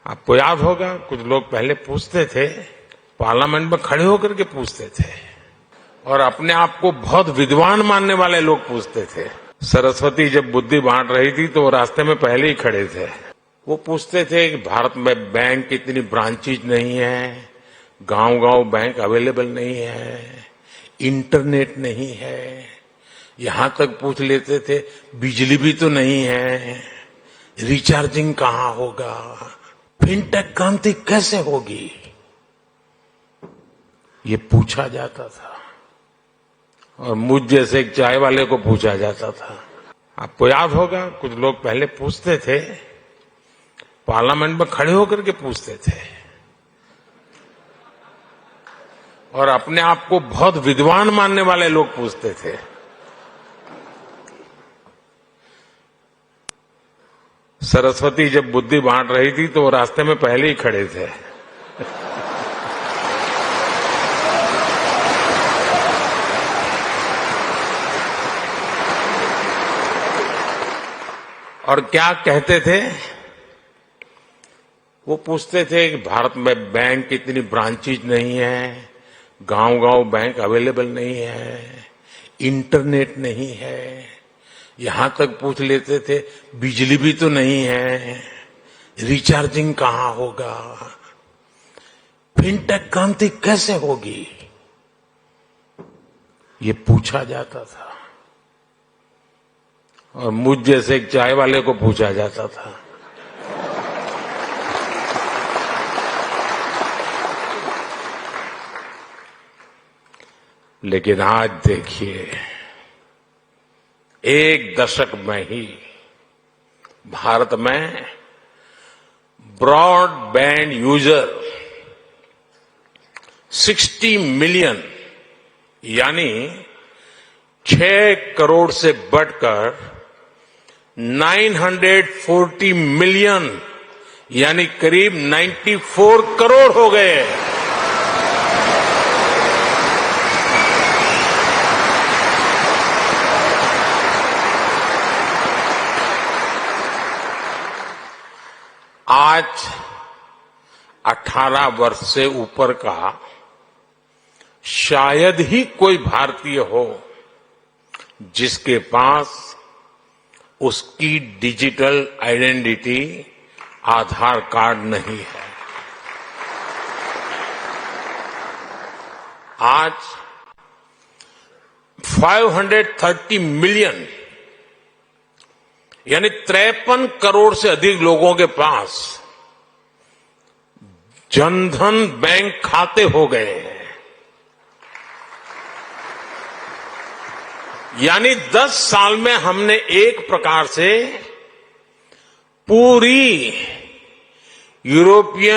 आपको याद होगा कुछ लोग पहले पूछते थे, पार्लियामेंट में खड़े होकर के पूछते थे और अपने आप को बहुत विद्वान मानने वाले लोग पूछते थे। सरस्वती जब बुद्धि बांट रही थी तो वो रास्ते में पहले ही खड़े थे। वो पूछते थे कि भारत में बैंक इतनी ब्रांचेज नहीं है, गांव-गांव बैंक अवेलेबल नहीं है, इंटरनेट नहीं है, यहां तक पूछ लेते थे बिजली भी तो नहीं है, रिचार्जिंग कहां होगा, फिनटेक क्रांति कैसे होगी, ये पूछा जाता था। और मुझ जैसे एक चाय वाले को पूछा जाता था। आपको याद होगा कुछ लोग पहले पूछते थे, पार्लियामेंट में खड़े होकर के पूछते थे और अपने आप को बहुत विद्वान मानने वाले लोग पूछते थे। सरस्वती जब बुद्धि बांट रही थी तो वो रास्ते में पहले ही खड़े थे। और क्या कहते थे? वो पूछते थे कि भारत में बैंक इतनी ब्रांचेज नहीं है, गांव-गांव बैंक अवेलेबल नहीं है, इंटरनेट नहीं है, यहां तक पूछ लेते थे बिजली भी तो नहीं है, रिचार्जिंग कहां होगा, फिनटेक क्रांति कैसे होगी, ये पूछा जाता था। और मुझ जैसे एक चाय वाले को पूछा जाता था। लेकिन आज देखिए, एक दशक में ही भारत में ब्रॉडबैंड यूजर 60 मिलियन यानी 6 करोड़ से बढ़कर 940 मिलियन यानी करीब 94 करोड़ हो गए। आज 18 वर्ष से ऊपर का शायद ही कोई भारतीय हो जिसके पास उसकी डिजिटल आइडेंटिटी आधार कार्ड नहीं है। आज 530 मिलियन यानी 53 करोड़ से अधिक लोगों के पास जनधन बैंक खाते हो गए हैं। यानी 10 साल में हमने एक प्रकार से पूरी यूरोपियन